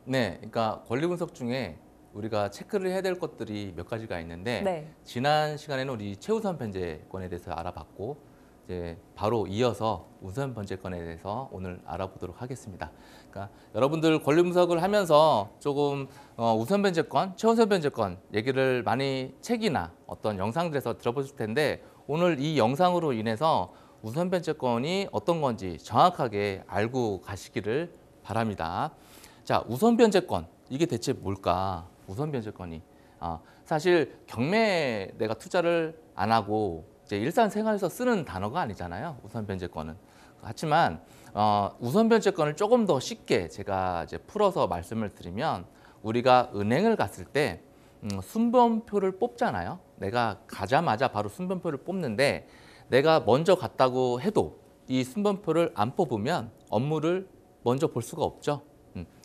네, 그러니까 권리 분석 중에 우리가 체크를 해야 될 것들이 몇 가지가 있는데 네. 지난 시간에는 우리 최우선 변제권에 대해서 알아봤고 이제 바로 이어서 우선 변제권에 대해서 오늘 알아보도록 하겠습니다. 그러니까 여러분들 권리 분석을 하면서 조금 우선 변제권, 최우선 변제권 얘기를 많이 책이나 어떤 영상들에서 들어보실 텐데 오늘 이 영상으로 인해서 우선 변제권이 어떤 건지 정확하게 알고 가시기를 바랍니다. 자, 우선 변제권 이게 대체 뭘까? 우선 변제권이 사실 경매에 내가 투자를 안 하고 이제 일상생활에서 쓰는 단어가 아니잖아요. 우선 변제권은. 하지만 우선 변제권을 조금 더 쉽게 제가 이제 풀어서 말씀을 드리면 우리가 은행을 갔을 때 순번표를 뽑잖아요. 내가 가자마자 바로 순번표를 뽑는데 내가 먼저 갔다고 해도 이 순번표를 안 뽑으면 업무를 먼저 볼 수가 없죠.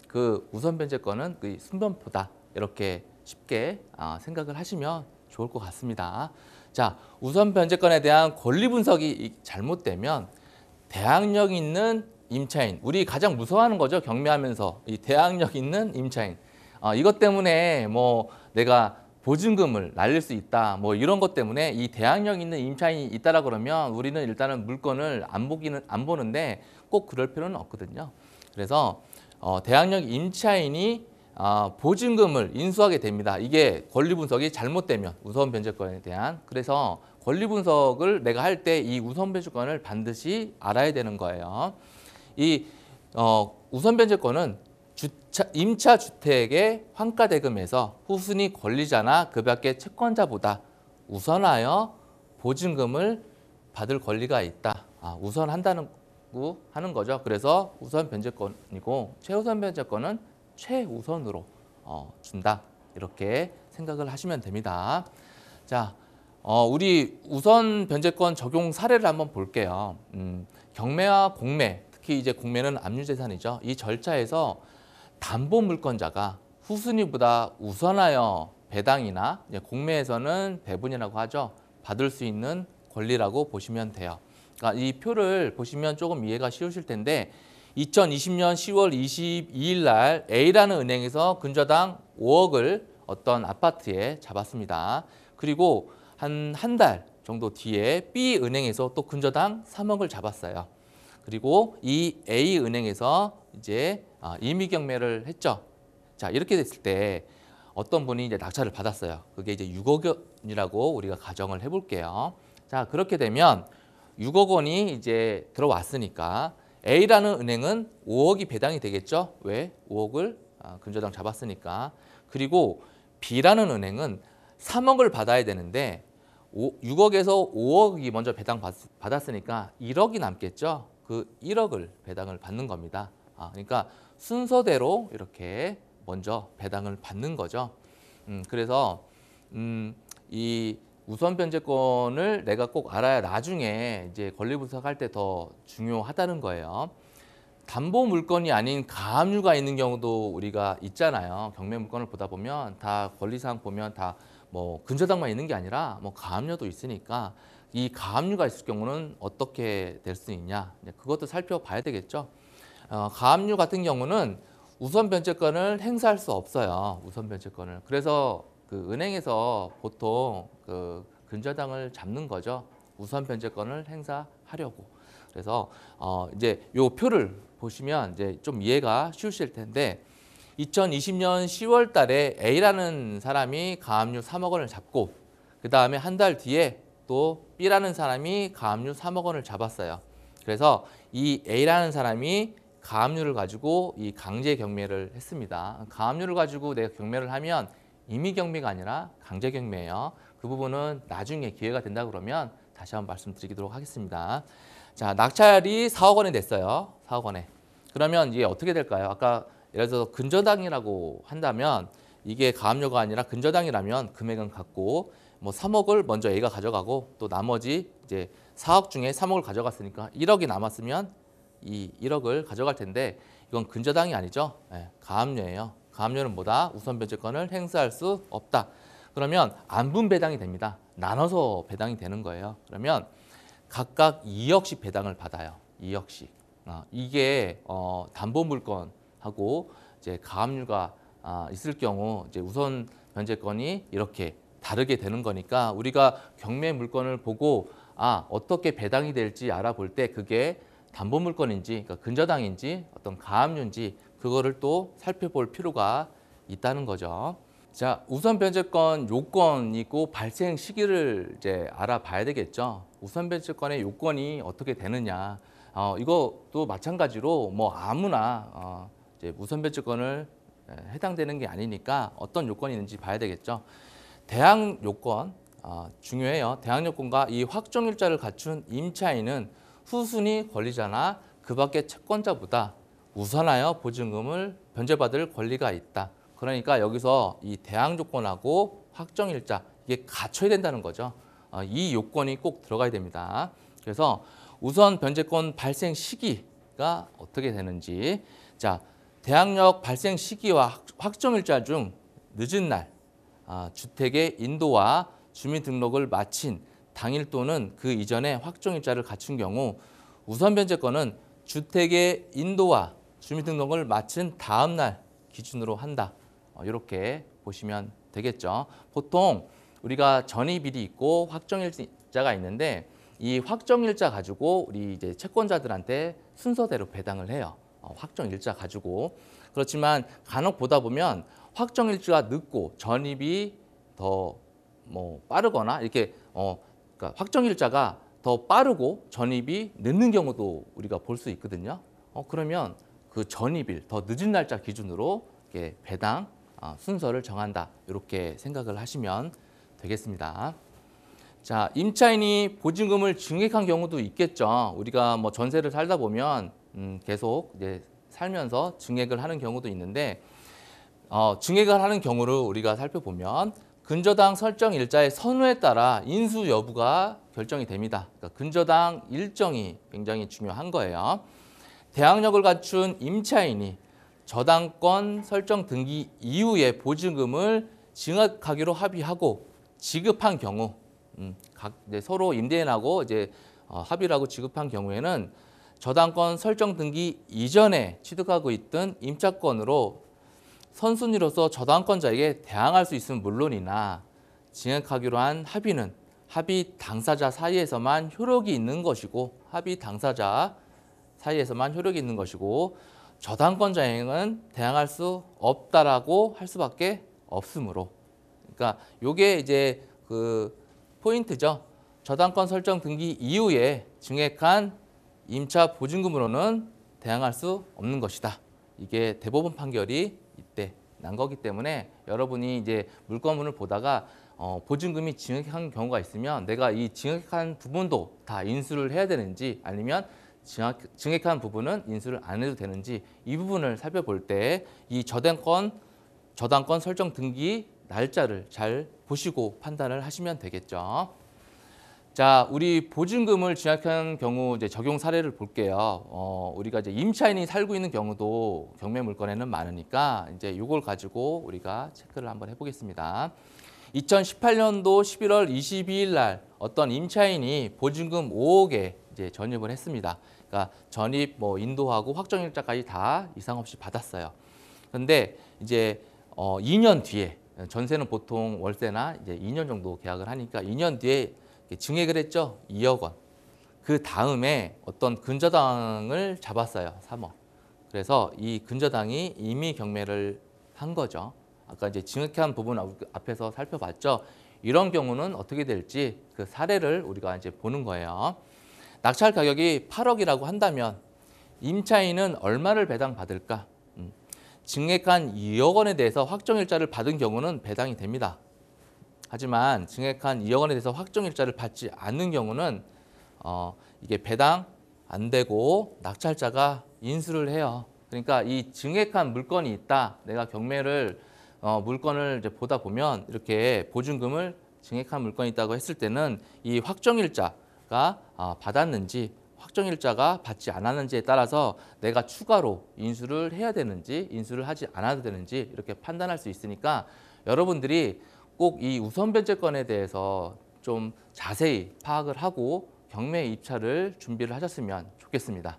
그 우선 변제권은 그 순번표다. 이렇게 쉽게 생각을 하시면 좋을 것 같습니다. 자, 우선 변제권에 대한 권리 분석이 잘못되면 대항력 있는 임차인, 우리 가장 무서워하는 거죠. 경매하면서 이 대항력 있는 임차인. 이것 때문에 뭐 내가 보증금을 날릴 수 있다. 뭐 이런 것 때문에 이 대항력 있는 임차인이 있다라 그러면 우리는 일단은 물건을 안 보는데 꼭 그럴 필요는 없거든요. 그래서 대항력 임차인이 보증금을 인수하게 됩니다. 이게 권리 분석이 잘못되면 우선 변제권에 대한 그래서 권리 분석을 내가 할 때 이 우선 변제권을 반드시 알아야 되는 거예요. 이 우선 변제권은 임차 주택의 환가 대금에서 후순위 권리자나 그 밖의 채권자보다 우선하여 보증금을 받을 권리가 있다. 우선한다는 하는 거죠. 그래서 우선 변제권이고 최우선 변제권은 최우선으로 준다. 이렇게 생각을 하시면 됩니다. 자, 우리 우선 변제권 적용 사례를 한번 볼게요. 경매와 공매, 특히 이제 공매는 압류재산이죠. 이 절차에서 담보 물권자가 후순위보다 우선하여 배당이나 공매에서는 배분이라고 하죠. 받을 수 있는 권리라고 보시면 돼요. 그러니까 이 표를 보시면 조금 이해가 쉬우실 텐데 2020년 10월 22일 날 A라는 은행에서 근저당 5억을 어떤 아파트에 잡았습니다. 그리고 한 달 정도 뒤에 B은행에서 또 근저당 3억을 잡았어요. 그리고 이 A은행에서 이제 임의 경매를 했죠. 자, 이렇게 됐을 때 어떤 분이 이제 낙찰을 받았어요. 그게 이제 6억 원이라고 우리가 가정을 해볼게요. 자, 그렇게 되면 6억 원이 이제 들어왔으니까 A라는 은행은 5억이 배당이 되겠죠. 왜? 5억을 근저당 잡았으니까. 그리고 B라는 은행은 3억을 받아야 되는데 6억에서 5억이 먼저 배당 받았으니까 1억이 남겠죠. 그 1억을 배당을 받는 겁니다. 그러니까 순서대로 이렇게 먼저 배당을 받는 거죠. 그래서 이 우선 변제권을 내가 꼭 알아야 나중에 이제 권리 분석할 때 더 중요하다는 거예요. 담보 물건이 아닌 가압류가 있는 경우도 우리가 있잖아요. 경매 물건을 보다 보면 다 권리사항 보면 다 뭐 근저당만 있는 게 아니라 뭐 가압류도 있으니까 이 가압류가 있을 경우는 어떻게 될 수 있냐 그것도 살펴봐야 되겠죠. 가압류 같은 경우는 우선 변제권을 행사할 수 없어요. 우선 변제권을. 그래서 그 은행에서 보통 그 근저당을 잡는 거죠. 우선 변제권을 행사하려고. 그래서 이제 요 표를 보시면 이제 좀 이해가 쉬우실 텐데 2020년 10월 달에 A라는 사람이 가압류 3억 원을 잡고 그 다음에 한 달 뒤에 또 B라는 사람이 가압류 3억 원을 잡았어요. 그래서 이 A라는 사람이 가압류를 가지고 이 강제 경매를 했습니다. 가압류를 가지고 내가 경매를 하면 임의 경매가 아니라 강제 경매예요. 그 부분은 나중에 기회가 된다 그러면 다시 한번 말씀드리도록 하겠습니다. 자, 낙찰이 4억 원이 됐어요. 4억 원에. 그러면 이게 어떻게 될까요? 아까 예를 들어서 근저당이라고 한다면 이게 가압류가 아니라 근저당이라면 금액은 같고 뭐 3억을 먼저 A가 가져가고 또 나머지 이제 4억 중에 3억을 가져갔으니까 1억이 남았으면 이 1억을 가져갈 텐데 이건 근저당이 아니죠. 가압류예요. 가압류는 뭐다? 우선 변제권을 행사할 수 없다. 그러면 안분 배당이 됩니다. 나눠서 배당이 되는 거예요. 그러면 각각 2억씩 배당을 받아요. 2억씩. 이게 담보 물건하고 이제 가압류가 있을 경우 이제 우선 변제권이 이렇게 다르게 되는 거니까 우리가 경매 물건을 보고 어떻게 배당이 될지 알아볼 때 그게 담보 물건인지 그러니까 근저당인지 어떤 가압류인지 그거를 또 살펴볼 필요가 있다는 거죠. 자, 우선 변제권 요건이고 발생 시기를 이제 알아봐야 되겠죠. 우선 변제권의 요건이 어떻게 되느냐. 이것도 마찬가지로 뭐 아무나 이제 우선 변제권을 해당되는 게 아니니까 어떤 요건이 있는지 봐야 되겠죠. 대항 요건 중요해요. 대항 요건과 이 확정일자를 갖춘 임차인은 후순위 권리자나 그 밖의 채권자보다 우선하여 보증금을 변제받을 권리가 있다. 그러니까 여기서 이 대항 조건하고 확정일자 이게 갖춰야 된다는 거죠. 이 요건이 꼭 들어가야 됩니다. 그래서 우선 변제권 발생 시기가 어떻게 되는지, 자, 대항력 발생 시기와 확정일자 중 늦은 날 주택의 인도와 주민등록을 마친 당일 또는 그 이전에 확정일자를 갖춘 경우 우선 변제권은 주택의 인도와 주민등록을 마친 다음 날 기준으로 한다. 이렇게 보시면 되겠죠. 보통 우리가 전입일이 있고 확정일자가 있는데 이 확정일자 가지고 우리 이제 채권자들한테 순서대로 배당을 해요. 확정일자 가지고. 그렇지만 간혹 보다 보면 확정일자가 늦고 전입이 더 빠르거나 이렇게 그러니까 확정일자가 더 빠르고 전입이 늦는 경우도 우리가 볼 수 있거든요. 그러면 그 전입일 더 늦은 날짜 기준으로 이렇게 배당 순서를 정한다. 이렇게 생각을 하시면 되겠습니다. 자, 임차인이 보증금을 증액한 경우도 있겠죠. 우리가 뭐 전세를 살다 보면 계속 이제 살면서 증액을 하는 경우도 있는데 증액을 하는 경우를 우리가 살펴보면 근저당 설정 일자의 선호에 따라 인수 여부가 결정이 됩니다. 그러니까 근저당 일정이 굉장히 중요한 거예요. 대항력을 갖춘 임차인이 저당권 설정 등기 이후에 보증금을 증액하기로 합의하고 지급한 경우, 이제 서로 임대인하고 이제 합의를 하고 지급한 경우에는 저당권 설정 등기 이전에 취득하고 있던 임차권으로 선순위로서 저당권자에게 대항할 수 있으면 물론이나 증액하기로 한 합의는 합의 당사자 사이에서만 효력이 있는 것이고 저당권자에게는 대항할 수 없다라고 할 수밖에 없으므로, 그러니까 요게 이제 그 포인트죠. 저당권 설정 등기 이후에 증액한 임차 보증금으로는 대항할 수 없는 것이다. 이게 대법원 판결이 이때 난 거기 때문에 여러분이 이제 물건을 보다가 보증금이 증액한 경우가 있으면 내가 이 증액한 부분도 다 인수를 해야 되는지 아니면 증액한 부분은 인수를 안 해도 되는지 이 부분을 살펴볼 때 이 저당권 설정 등기 날짜를 잘 보시고 판단을 하시면 되겠죠. 자, 우리 보증금을 증액한 경우 이제 적용 사례를 볼게요. 우리가 이제 임차인이 살고 있는 경우도 경매 물건에는 많으니까 이제 이걸 가지고 우리가 체크를 한번 해보겠습니다. 2018년도 11월 22일 날 어떤 임차인이 보증금 5억에 이제 전입을 했습니다. 그러니까 전입 인도하고 확정일자까지 다 이상 없이 받았어요. 그런데 이제 2년 뒤에 전세는 보통 월세나 이제 2년 정도 계약을 하니까 2년 뒤에 증액을 했죠. 2억 원. 그 다음에 어떤 근저당을 잡았어요. 3억. 그래서 이 근저당이 임의 경매를 한 거죠. 아까 이제 증액한 부분 앞에서 살펴봤죠. 이런 경우는 어떻게 될지 그 사례를 우리가 이제 보는 거예요. 낙찰 가격이 8억이라고 한다면 임차인은 얼마를 배당받을까? 증액한 2억 원에 대해서 확정일자를 받은 경우는 배당이 됩니다. 하지만 증액한 2억 원에 대해서 확정일자를 받지 않는 경우는 이게 배당 안 되고 낙찰자가 인수를 해요. 그러니까 이 증액한 물건이 있다. 내가 경매를 물건을 이제 보다 보면 이렇게 보증금을 증액한 물건이 있다고 했을 때는 이 확정일자가 받았는지 확정일자가 받지 않았는지에 따라서 내가 추가로 인수를 해야 되는지 인수를 하지 않아도 되는지 이렇게 판단할 수 있으니까 여러분들이 꼭 이 우선 변제권에 대해서 좀 자세히 파악을 하고 경매 입찰을 준비를 하셨으면 좋겠습니다.